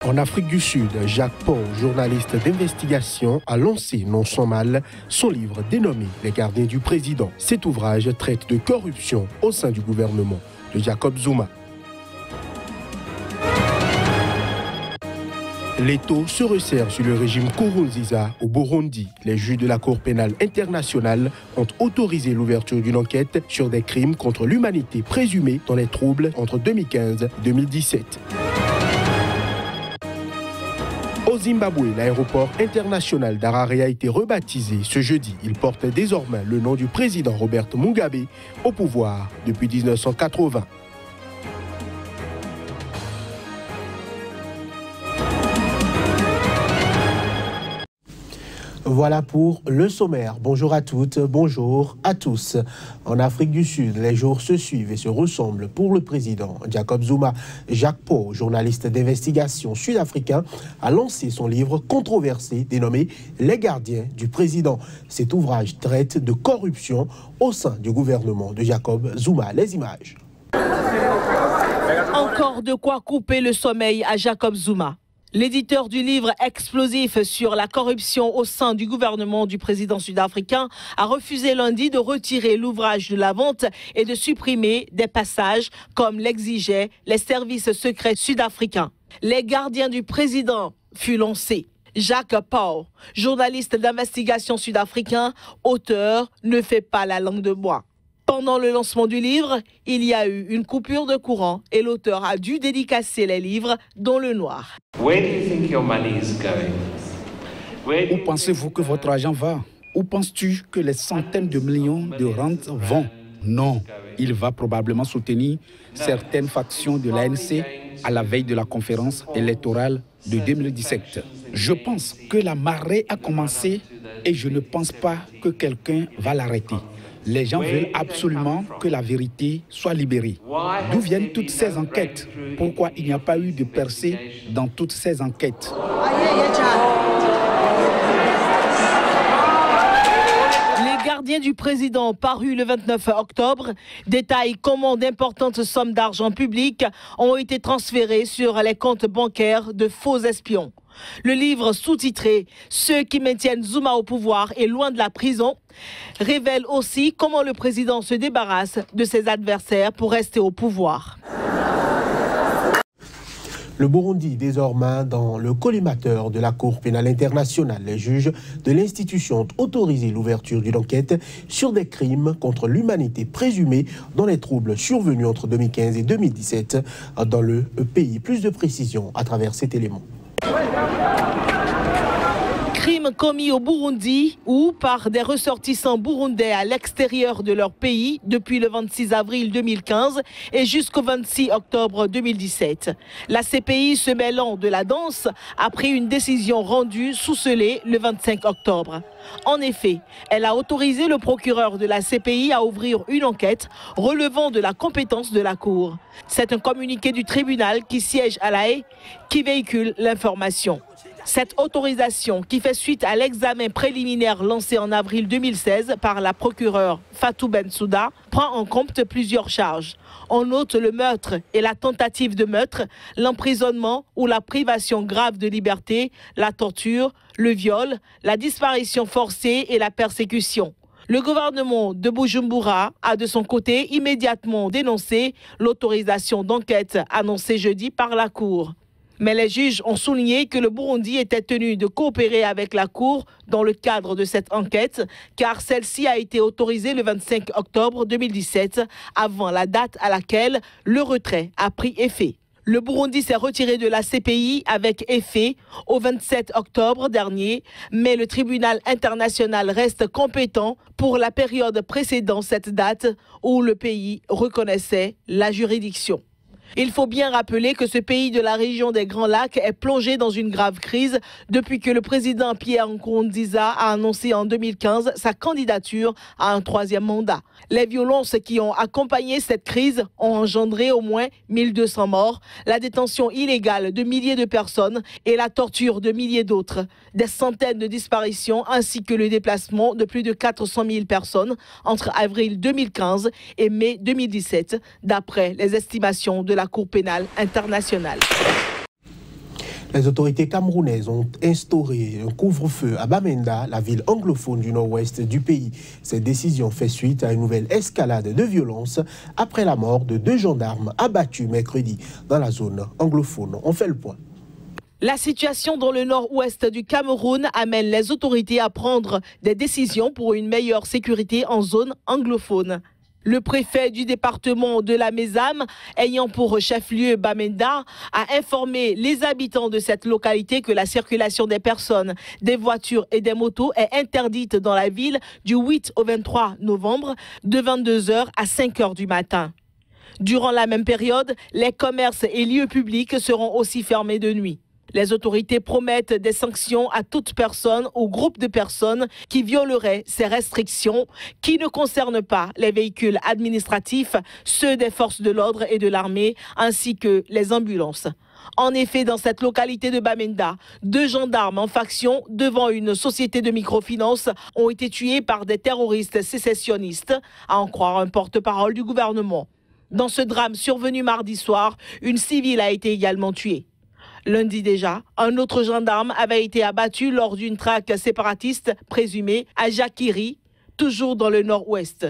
En Afrique du Sud, Jacques Paul, journaliste d'investigation, a lancé non sans mal son livre dénommé « Les gardiens du président ». Cet ouvrage traite de corruption au sein du gouvernement de Jacob Zuma. L'étau se resserre sur le régime Nkurunziza au Burundi. Les juges de la Cour pénale internationale ont autorisé l'ouverture d'une enquête sur des crimes contre l'humanité présumés dans les troubles entre 2015 et 2017. Au Zimbabwe, l'aéroport international d'Harare a été rebaptisé ce jeudi. Il porte désormais le nom du président Robert Mugabe, au pouvoir depuis 1980. Voilà pour le sommaire. Bonjour à toutes, bonjour à tous. En Afrique du Sud, les jours se suivent et se ressemblent pour le président Jacob Zuma. Jacques Paul, journaliste d'investigation sud-africain, a lancé son livre controversé dénommé « Les gardiens du président ». Cet ouvrage traite de corruption au sein du gouvernement de Jacob Zuma. Les images. Encore de quoi couper le sommeil à Jacob Zuma. L'éditeur du livre explosif sur la corruption au sein du gouvernement du président sud-africain a refusé lundi de retirer l'ouvrage de la vente et de supprimer des passages comme l'exigeaient les services secrets sud-africains. Les gardiens du président fut lancé. Jacques Paul, journaliste d'investigation sud-africain, auteur, ne fait pas la langue de bois. Pendant le lancement du livre, il y a eu une coupure de courant et l'auteur a dû dédicacer les livres dans le noir. Où pensez-vous que votre argent va? Où penses-tu que les centaines de millions de rentes vont? Non, il va probablement soutenir certaines factions de l'ANC à la veille de la conférence électorale de 2017. Je pense que la marée a commencé et je ne pense pas que quelqu'un va l'arrêter. Les gens veulent absolument que la vérité soit libérée. D'où viennent toutes ces enquêtes? Pourquoi il n'y a pas eu de percée dans toutes ces enquêtes? Les gardiens du président, paru le 29 octobre, détaillent comment d'importantes sommes d'argent public ont été transférées sur les comptes bancaires de faux espions. Le livre sous-titré « Ceux qui maintiennent Zuma au pouvoir et loin de la prison » révèle aussi comment le président se débarrasse de ses adversaires pour rester au pouvoir. Le Burundi, désormais dans le collimateur de la Cour pénale internationale, les juges de l'institution ont autorisé l'ouverture d'une enquête sur des crimes contre l'humanité présumés dans les troubles survenus entre 2015 et 2017 dans le pays. Plus de précisions à travers cet élément. Crimes commis au Burundi ou par des ressortissants burundais à l'extérieur de leur pays depuis le 26 avril 2015 et jusqu'au 26 octobre 2017. La CPI, se mêlant de la danse, a pris une décision rendue sous scellé le 25 octobre. En effet, elle a autorisé le procureur de la CPI à ouvrir une enquête relevant de la compétence de la Cour. C'est un communiqué du tribunal qui siège à La Haye qui véhicule l'information. Cette autorisation, qui fait suite à l'examen préliminaire lancé en avril 2016 par la procureure Fatou Bensouda, prend en compte plusieurs charges. On note le meurtre et la tentative de meurtre, l'emprisonnement ou la privation grave de liberté, la torture, le viol, la disparition forcée et la persécution. Le gouvernement de Bujumbura a de son côté immédiatement dénoncé l'autorisation d'enquête annoncée jeudi par la Cour. Mais les juges ont souligné que le Burundi était tenu de coopérer avec la Cour dans le cadre de cette enquête, car celle-ci a été autorisée le 25 octobre 2017, avant la date à laquelle le retrait a pris effet. Le Burundi s'est retiré de la CPI avec effet au 27 octobre dernier, mais le tribunal international reste compétent pour la période précédant cette date où le pays reconnaissait la juridiction. Il faut bien rappeler que ce pays de la région des Grands Lacs est plongé dans une grave crise depuis que le président Pierre Nkurunziza a annoncé en 2015 sa candidature à un troisième mandat. Les violences qui ont accompagné cette crise ont engendré au moins 1200 morts, la détention illégale de milliers de personnes et la torture de milliers d'autres, des centaines de disparitions ainsi que le déplacement de plus de 400 000 personnes entre avril 2015 et mai 2017, d'après les estimations de la Cour pénale internationale. Les autorités camerounaises ont instauré un couvre-feu à Bamenda, la ville anglophone du nord-ouest du pays. Cette décision fait suite à une nouvelle escalade de violence après la mort de 2 gendarmes abattus mercredi dans la zone anglophone. On fait le point. La situation dans le nord-ouest du Cameroun amène les autorités à prendre des décisions pour une meilleure sécurité en zone anglophone. Le préfet du département de la Mésame, ayant pour chef-lieu Bamenda, a informé les habitants de cette localité que la circulation des personnes, des voitures et des motos est interdite dans la ville du 8 au 23 novembre de 22h à 5h du matin. Durant la même période, les commerces et lieux publics seront aussi fermés de nuit. Les autorités promettent des sanctions à toute personne ou groupe de personnes qui violeraient ces restrictions, qui ne concernent pas les véhicules administratifs, ceux des forces de l'ordre et de l'armée, ainsi que les ambulances. En effet, dans cette localité de Bamenda, 2 gendarmes en faction devant une société de microfinance ont été tués par des terroristes sécessionnistes, à en croire un porte-parole du gouvernement. Dans ce drame survenu mardi soir, une civile a été également tuée. Lundi déjà, un autre gendarme avait été abattu lors d'une traque séparatiste présumée à Jakiri, toujours dans le nord-ouest.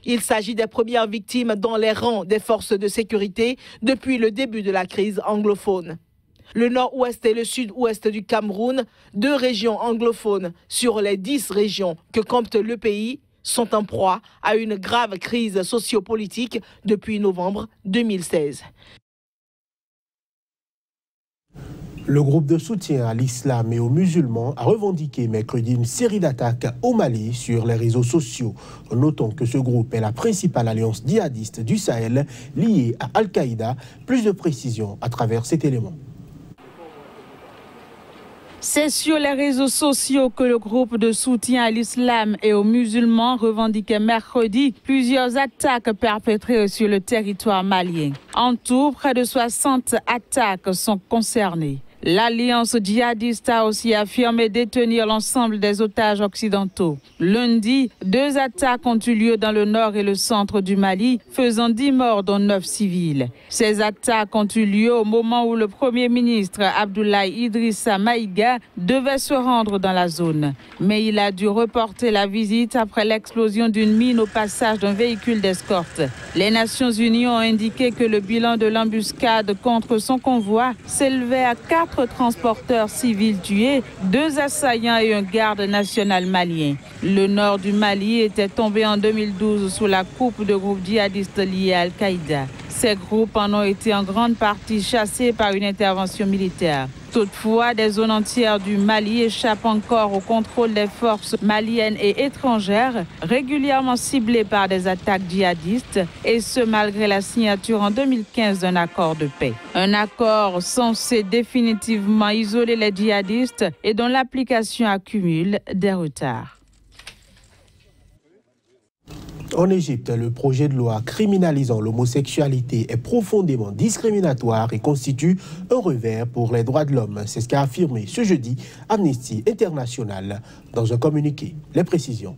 Il s'agit des premières victimes dans les rangs des forces de sécurité depuis le début de la crise anglophone. Le nord-ouest et le sud-ouest du Cameroun, 2 régions anglophones sur les 10 régions que compte le pays, sont en proie à une grave crise sociopolitique depuis novembre 2016. Le groupe de soutien à l'islam et aux musulmans a revendiqué mercredi une série d'attaques au Mali sur les réseaux sociaux. Notons que ce groupe est la principale alliance djihadiste du Sahel liée à Al-Qaïda. Plus de précisions à travers cet élément. C'est sur les réseaux sociaux que le groupe de soutien à l'islam et aux musulmans revendiquait mercredi plusieurs attaques perpétrées sur le territoire malien. En tout, près de 60 attaques sont concernées. L'alliance djihadiste a aussi affirmé détenir l'ensemble des otages occidentaux. Lundi, 2 attaques ont eu lieu dans le nord et le centre du Mali, faisant 10 morts dont 9 civils. Ces attaques ont eu lieu au moment où le Premier ministre Abdoulaye Idrissa Maïga devait se rendre dans la zone. Mais il a dû reporter la visite après l'explosion d'une mine au passage d'un véhicule d'escorte. Les Nations Unies ont indiqué que le bilan de l'embuscade contre son convoi s'élevait à 4 transporteurs civils tués, 2 assaillants et un garde national malien. Le nord du Mali était tombé en 2012 sous la coupe de groupes djihadistes liés à Al-Qaïda. Ces groupes en ont été en grande partie chassés par une intervention militaire. Toutefois, des zones entières du Mali échappent encore au contrôle des forces maliennes et étrangères, régulièrement ciblées par des attaques djihadistes, et ce malgré la signature en 2015 d'un accord de paix. Un accord censé définitivement isoler les djihadistes et dont l'application accumule des retards. En Égypte, le projet de loi criminalisant l'homosexualité est profondément discriminatoire et constitue un revers pour les droits de l'homme. C'est ce qu'a affirmé ce jeudi Amnesty International dans un communiqué. Les précisions.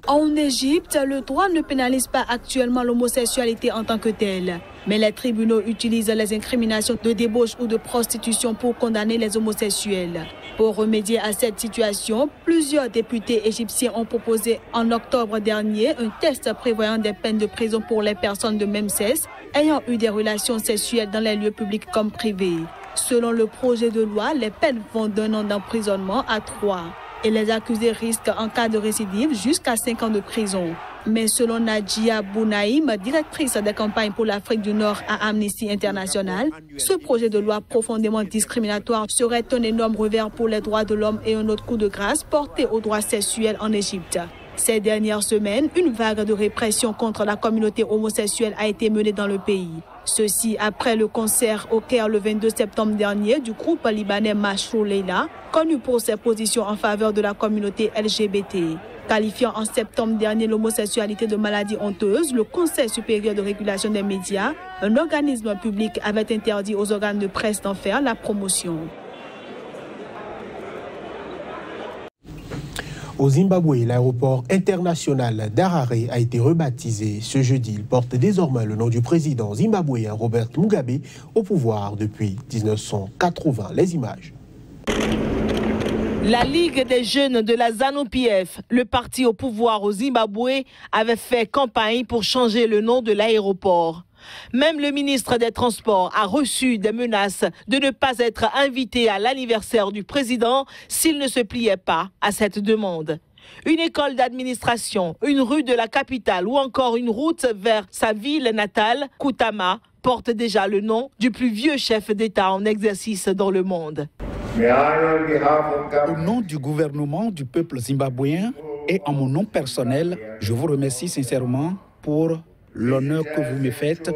En Égypte, le droit ne pénalise pas actuellement l'homosexualité en tant que telle. Mais les tribunaux utilisent les incriminations de débauche ou de prostitution pour condamner les homosexuels. Pour remédier à cette situation, plusieurs députés égyptiens ont proposé en octobre dernier un texte prévoyant des peines de prison pour les personnes de même sexe ayant eu des relations sexuelles dans les lieux publics comme privés. Selon le projet de loi, les peines vont d'1 an d'emprisonnement à 3. Et les accusés risquent en cas de récidive jusqu'à 5 ans de prison. Mais selon Nadia Bounaïm, directrice des campagnes pour l'Afrique du Nord à Amnesty International, ce projet de loi profondément discriminatoire serait un énorme revers pour les droits de l'homme et un autre coup de grâce porté aux droits sexuels en Égypte. Ces dernières semaines, une vague de répression contre la communauté homosexuelle a été menée dans le pays. Ceci après le concert au Caire le 22 septembre dernier du groupe libanais Mashrou Leila, connu pour ses positions en faveur de la communauté LGBT. Qualifiant en septembre dernier l'homosexualité de maladie honteuse, le Conseil supérieur de régulation des médias, un organisme public, avait interdit aux organes de presse d'en faire la promotion. Au Zimbabwe, l'aéroport international d'Harare a été rebaptisé ce jeudi. Il porte désormais le nom du président zimbabwéen Robert Mugabe au pouvoir depuis 1980. Les images. La Ligue des jeunes de la ZANU-PF, le parti au pouvoir au Zimbabwe, avait fait campagne pour changer le nom de l'aéroport. Même le ministre des Transports a reçu des menaces de ne pas être invité à l'anniversaire du président s'il ne se pliait pas à cette demande. Une école d'administration, une rue de la capitale ou encore une route vers sa ville natale, Kutama, porte déjà le nom du plus vieux chef d'État en exercice dans le monde. Au nom du gouvernement du peuple zimbabwéen et en mon nom personnel, je vous remercie sincèrement pour l'honneur que vous me faites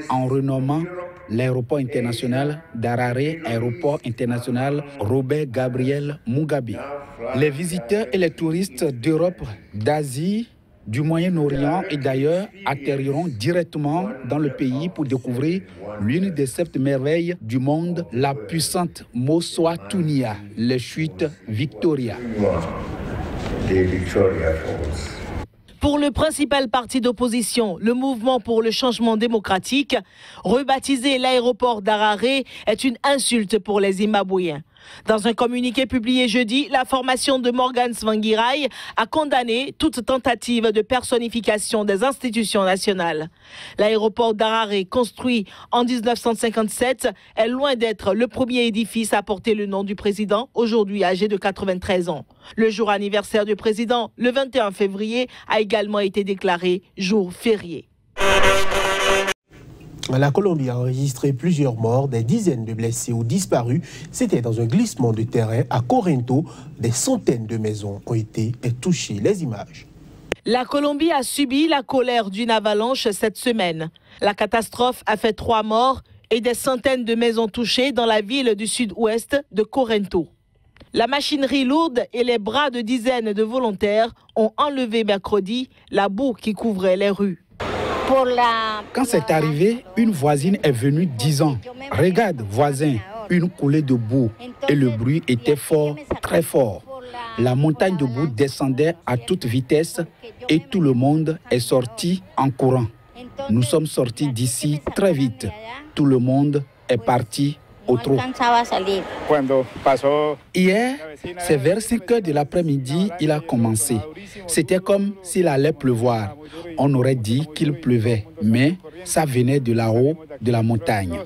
en renommant l'aéroport international d'Harare, aéroport international Robert Gabriel Mugabe. Les visiteurs et les touristes d'Europe, d'Asie, du Moyen-Orient et d'ailleurs atterriront directement dans le pays pour découvrir l'une des 7 merveilles du monde, la puissante Moswatunia, les chutes Victoria. Pour le principal parti d'opposition, le Mouvement pour le changement démocratique, rebaptiser l'aéroport d'Harare est une insulte pour les Zimbabwéens. Dans un communiqué publié jeudi, la formation de Morgan Tsvangirai a condamné toute tentative de personnification des institutions nationales. L'aéroport d'Harare, construit en 1957, est loin d'être le premier édifice à porter le nom du président, aujourd'hui âgé de 93 ans. Le jour anniversaire du président, le 21 février, a également été déclaré jour férié. La Colombie a enregistré plusieurs morts, des dizaines de blessés ou disparus. C'était dans un glissement de terrain à Corento. Des centaines de maisons ont été touchées. Les images. La Colombie a subi la colère d'une avalanche cette semaine. La catastrophe a fait 3 morts et des centaines de maisons touchées dans la ville du sud-ouest de Corento. La machinerie lourde et les bras de dizaines de volontaires ont enlevé mercredi la boue qui couvrait les rues. Quand c'est arrivé, une voisine est venue disant « Regarde, voisin, une coulée de boue » et le bruit était fort, très fort. La montagne de boue descendait à toute vitesse et tout le monde est sorti en courant. Nous sommes sortis d'ici très vite. Tout le monde est parti au trot. Hier, c'est vers 5 heures de l'après-midi, il a commencé. C'était comme s'il allait pleuvoir. On aurait dit qu'il pleuvait, mais ça venait de là-haut, de la montagne.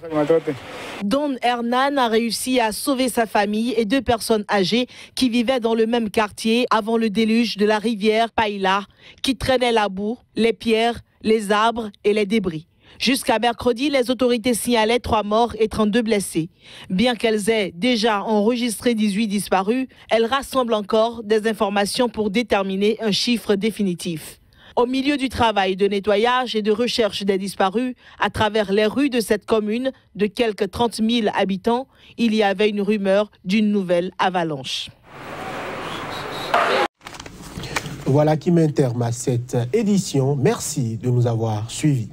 Don Hernan a réussi à sauver sa famille et 2 personnes âgées qui vivaient dans le même quartier avant le déluge de la rivière Paila, qui traînait la boue, les pierres, les arbres et les débris. Jusqu'à mercredi, les autorités signalaient 3 morts et 32 blessés. Bien qu'elles aient déjà enregistré 18 disparus, elles rassemblent encore des informations pour déterminer un chiffre définitif. Au milieu du travail de nettoyage et de recherche des disparus, à travers les rues de cette commune de quelques 30 000 habitants, il y avait une rumeur d'une nouvelle avalanche. Voilà qui met un terme à cette édition. Merci de nous avoir suivis.